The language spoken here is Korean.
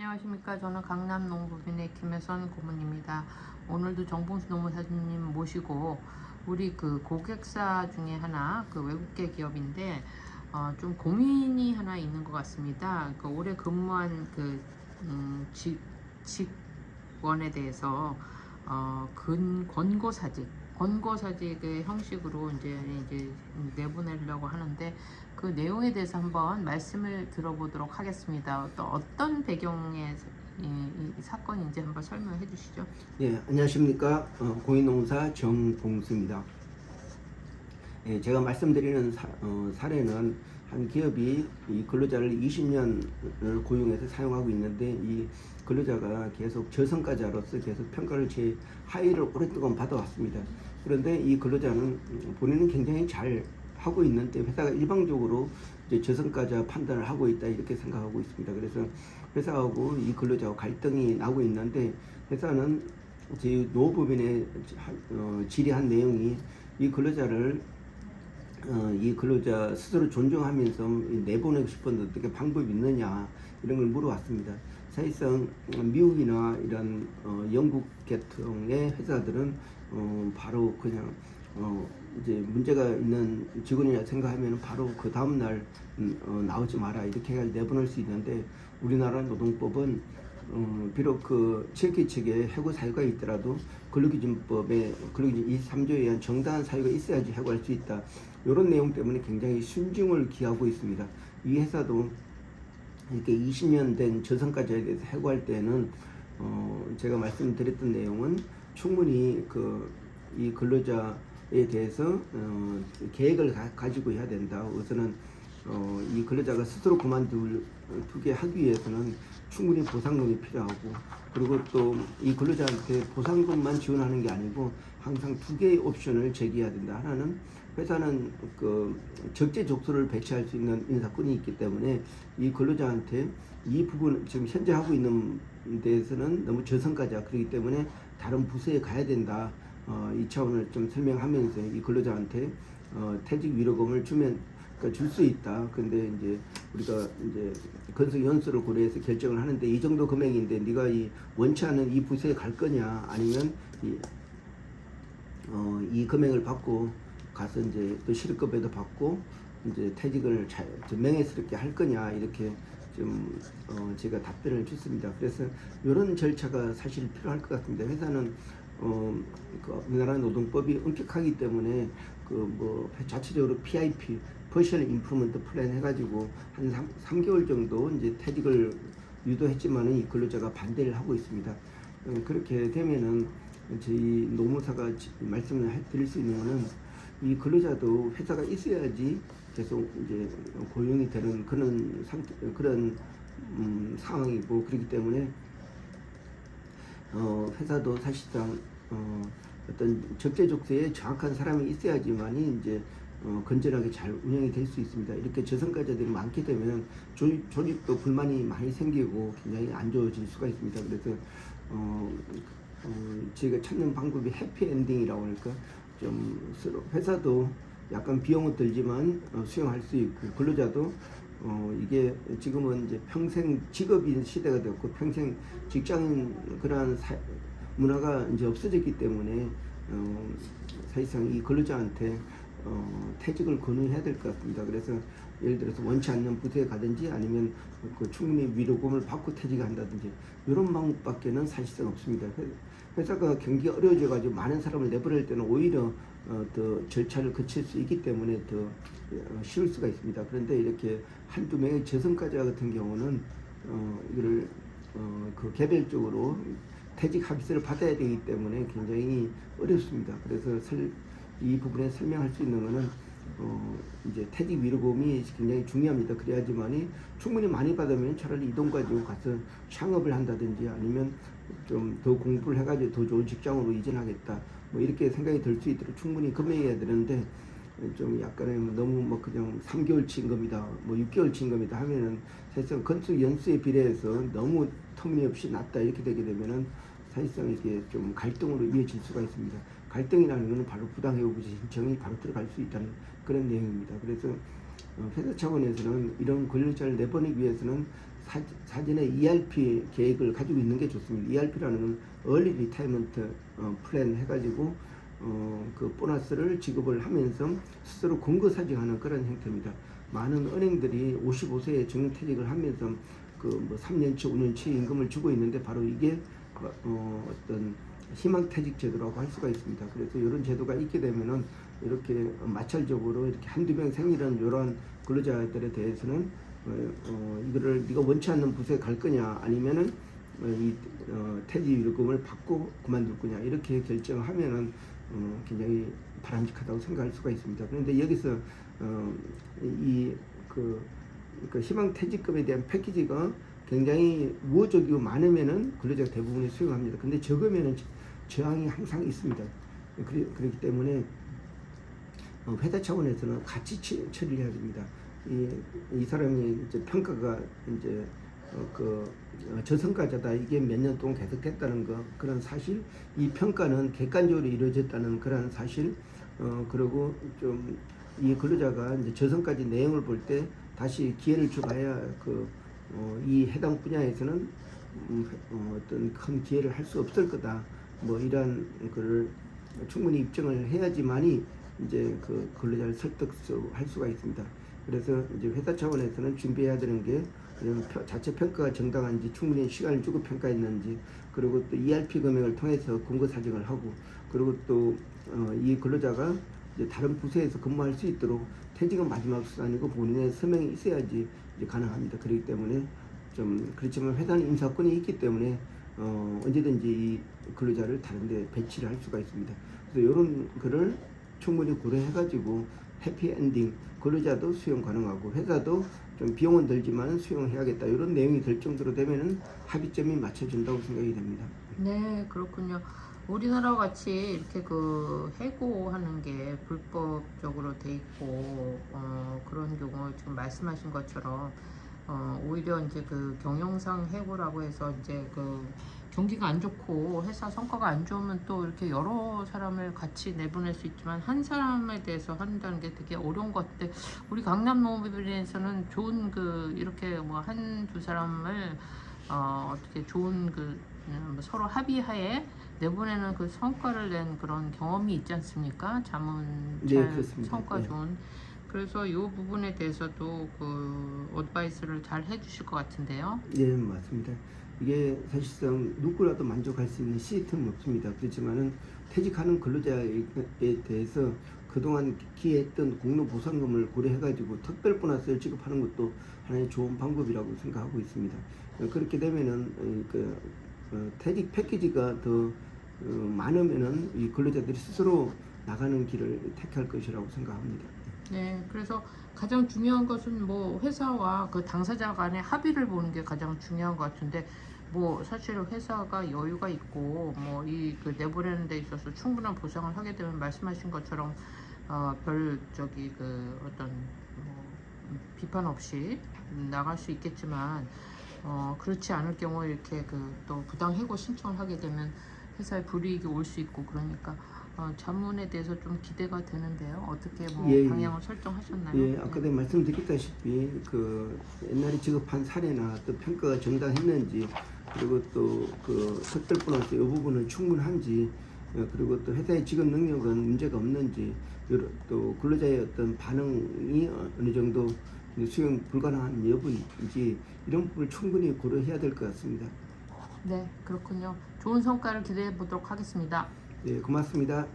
안녕하십니까. 저는 강남 농부빈의 김혜선 고문입니다. 오늘도 정봉수 노무사님 모시고 우리 그 고객사 중에 하나 그 외국계 기업인데 좀 고민이 하나 있는 것 같습니다. 그 올해 근무한 그 직원에 대해서 권고사직의 형식으로 이제 내보내려고 하는데 그 내용에 대해서 한번 말씀을 들어보도록 하겠습니다. 또 어떤 배경의 이 사건인지 한번 설명해 주시죠. 예, 안녕하십니까. 공인농사 정봉수입니다. 예, 제가 말씀드리는 사례는 한 기업이 이 근로자를 20년을 고용해서 사용하고 있는데 이 근로자가 계속 저성과자로서 계속 평가를 제 하위를 오랫동안 받아왔습니다. 그런데 이 근로자는 본인은 굉장히 잘 하고 있는데 회사가 일방적으로 이제 저성과자 판단을 하고 있다 이렇게 생각하고 있습니다. 그래서 회사하고 이 근로자하고 갈등이 나고 있는데 회사는 제 노법인에 질의한 내용이 이 근로자를 이 근로자 스스로 존중하면서 내보내고 싶은데 어떻게 방법이 있느냐 이런 걸 물어왔습니다. 사실상 미국이나 이런 영국 계통의 회사들은 바로 그냥 이제 문제가 있는 직원이라 생각하면 바로 그 다음날 나오지 마라 이렇게 해서 내보낼 수 있는데 우리나라 노동법은 비록 그 지역계 측에 해고 사유가 있더라도 근로기준법에 근로기준 23조에 의한 정당한 사유가 있어야지 해고할 수 있다. 이런 내용 때문에 굉장히 순증을 기하고 있습니다. 이 회사도 이렇게 20년 된 저성과자에 대해서 해고할 때는 제가 말씀드렸던 내용은 충분히 이 근로자에 대해서 계획을 가지고 해야 된다. 우선은 이 근로자가 스스로 그만두게 하기 위해서는 충분히 보상금이 필요하고 그리고 또 이 근로자한테 보상금만 지원하는 게 아니고 항상 두 개의 옵션을 제기해야 된다. 하나는 회사는 그 적재적소를 배치할 수 있는 인사권이 있기 때문에 이 근로자한테 이 부분 지금 현재 하고 있는 데에서는 너무 저성과자 그렇기 때문에 다른 부서에 가야 된다. 이 차원을 좀 설명하면서 이 근로자한테 퇴직 위로금을 줄 수 있다. 근데 이제 우리가 이제 건설 연수를 고려해서 결정을 하는데 이 정도 금액인데 네가 이 원치 않는 이 부서에 갈 거냐 아니면 이 금액을 받고 가서 이제 또 실업급여도 받고 이제 퇴직을 명예스럽게 할 거냐 이렇게 좀 제가 답변을 줬습니다. 그래서 이런 절차가 사실 필요할 것 같습니다. 회사는 그 우리나라 노동법이 엄격하기 때문에 자체적으로 PIP Partial Improvement Plan 해가지고 한 3개월 정도 이제 퇴직을 유도했지만은 이 근로자가 반대를 하고 있습니다. 그렇게 되면은 저희 노무사가 말씀을 드릴 수 있는 거는 이 근로자도 회사가 있어야지 계속 이제 고용이 되는 그런 상황이고 그렇기 때문에 회사도 사실상 어떤 적재적소에 정확한 사람이 있어야지만이 이제 건전하게 잘 운영이 될 수 있습니다. 이렇게 저성과자들이 많게 되면 조직도 불만이 많이 생기고 굉장히 안 좋아질 수가 있습니다. 그래서 저희가 찾는 방법이 해피엔딩이라고 할까 좀 회사도 약간 비용은 들지만 수용할 수 있고 근로자도 이게 지금은 이제 평생 직업인 시대가 되었고 평생 직장인 그러한 문화가 이제 없어졌기 때문에 사실상 이 근로자한테 퇴직을 권유해야 될 것 같습니다. 그래서 예를 들어서 원치 않는 부서에 가든지 아니면 충분히 위로금을 받고 퇴직한다든지 이런 방법밖에는 사실상 없습니다. 회사가 경기가 어려워져 가지고 많은 사람을 내보낼 때는 오히려 더 절차를 거칠 수 있기 때문에 더 쉬울 수가 있습니다. 그런데 이렇게 한두 명의 저성과자 같은 경우는 이거를 개별적으로 퇴직 합의서를 받아야 되기 때문에 굉장히 어렵습니다. 그래서 이 부분에 설명할 수 있는 것은 이제 퇴직 위로금이 굉장히 중요합니다. 그래야지만이 충분히 많이 받으면 차라리 이 돈 가지고 가서 창업을 한다든지 아니면 좀 더 공부를 해가지고 더 좋은 직장으로 이전하겠다 뭐 이렇게 생각이 들 수 있도록 충분히 금액해야 되는데 좀 약간의 너무 그냥 3개월치인 겁니다. 6개월치인 겁니다 하면은 사실상 건축 연수에 비례해서 너무 터무니없이 낮다 이렇게 되게 되면은 사실상 이게 좀 갈등으로 이어질 수가 있습니다. 갈등이라는 것은 바로 부당해고지 신청이 바로 들어갈 수 있다는 그런 내용입니다. 그래서 회사 차원에서는 이런 근로자를 내보내기 위해서는 사전에 ERP 계획을 가지고 있는 게 좋습니다. ERP라는 건 Early Retirement Plan 해가지고 그 보너스를 지급을 하면서 스스로 공고사직하는 그런 형태입니다. 많은 은행들이 55세에 정년퇴직을 하면서 그 뭐 3년치, 5년치 임금을 주고 있는데 바로 이게 어떤 희망퇴직 제도라고 할 수가 있습니다. 그래서 이런 제도가 있게 되면은 이렇게 마찰적으로 이렇게 한두 명 생기는 이런 근로자들에 대해서는 이거를 네가 원치 않는 부서에 갈 거냐 아니면은 퇴직유급금을 받고 그만둘 거냐 이렇게 결정하면은 굉장히 바람직하다고 생각할 수가 있습니다. 그런데 여기서 그 희망퇴직금에 대한 패키지가 굉장히 우호적이고 많으면은 근로자가 대부분이 수용합니다. 근데 적으면은 저항이 항상 있습니다. 그렇기 때문에 회사 차원에서는 같이 처리를 해야 됩니다. 이 사람이 이제 평가가 이제 저성과자다 이게 몇 년 동안 계속됐다는 거 그런 사실, 이 평가는 객관적으로 이루어졌다는 그런 사실, 그리고 좀 이 근로자가 이제 저성까지 내용을 볼 때 다시 기회를 줘봐야 이 해당 분야에서는 어떤 큰 기회를 할 수 없을 거다. 뭐 이런 거를 충분히 입증을 해야지만이 이제 그 근로자를 설득할 수가 있습니다. 그래서 이제 회사 차원에서는 준비해야 되는 게 자체 평가가 정당한지 충분히 시간을 주고 평가했는지, 그리고 또 ERP 금액을 통해서 공고 사직을 하고, 그리고 또 이 근로자가 이제 다른 부서에서 근무할 수 있도록 퇴직은 마지막 수단이고 본인의 서명이 있어야지 이제 가능합니다. 그렇기 때문에 좀 그렇지만 회사는 인사권이 있기 때문에 언제든지 이 근로자를 다른 데 배치를 할 수가 있습니다. 그래서 이런 거를 충분히 고려해가지고 해피엔딩, 근로자도 수용 가능하고 회사도 좀 비용은 들지만 수용해야겠다 이런 내용이 될 정도로 되면은 합의점이 맞춰진다고 생각이 됩니다. 네, 그렇군요. 우리나라와 같이 이렇게 그 해고하는 게 불법적으로 돼 있고 그런 경우 지금 말씀하신 것처럼 오히려 이제 그 경영상 해고라고 해서 이제 그 경기가 안 좋고 회사 성과가 안 좋으면 또 이렇게 여러 사람을 같이 내보낼 수 있지만 한 사람에 대해서 한다는 게 되게 어려운 것 같은데, 우리 강남 농업인에서는 좋은 그 이렇게 뭐 한두 사람을 어떻게 좋은 서로 합의하에 내보내는 그 성과를 낸 그런 경험이 있지 않습니까? 자문 잘 그렇습니다. 성과 네. 좋은. 그래서 이 부분에 대해서도 그 어드바이스를 잘 해주실 것 같은데요. 예, 맞습니다. 이게 사실상 누구라도 만족할 수 있는 시스템은 없습니다. 그렇지만은 퇴직하는 근로자에 대해서 그동안 기여했던 공로보상금을 고려해가지고 특별 보너스를 지급하는 것도 하나의 좋은 방법이라고 생각하고 있습니다. 그렇게 되면은 퇴직 패키지가 더 많으면은 이 근로자들이 스스로 나가는 길을 택할 것이라고 생각합니다. 네, 그래서 가장 중요한 것은 뭐 회사와 그 당사자 간의 합의를 보는 게 가장 중요한 것 같은데, 뭐 사실 회사가 여유가 있고 뭐 그 내보내는 데 있어서 충분한 보상을 하게 되면 말씀하신 것처럼 별 어떤 뭐 비판 없이 나갈 수 있겠지만, 그렇지 않을 경우에 이렇게 또 부당 해고 신청을 하게 되면 회사에 불이익이 올 수 있고, 그러니까 자문에 대해서 좀 기대가 되는데요. 어떻게 뭐 예, 방향을 설정하셨나요? 예, 아까도 말씀드렸다시피 옛날에 지급한 사례나 또 평가가 정당했는지, 그리고 또 특별 보너스 이 부분은 충분한지, 그리고 또 회사의 지급 능력은 문제가 없는지, 또 근로자의 어떤 반응이 어느 정도 수용 불가능한 여부인지 이런 부분을 충분히 고려해야 될 것 같습니다. 네, 그렇군요. 좋은 성과를 기대해 보도록 하겠습니다. 네, 고맙습니다.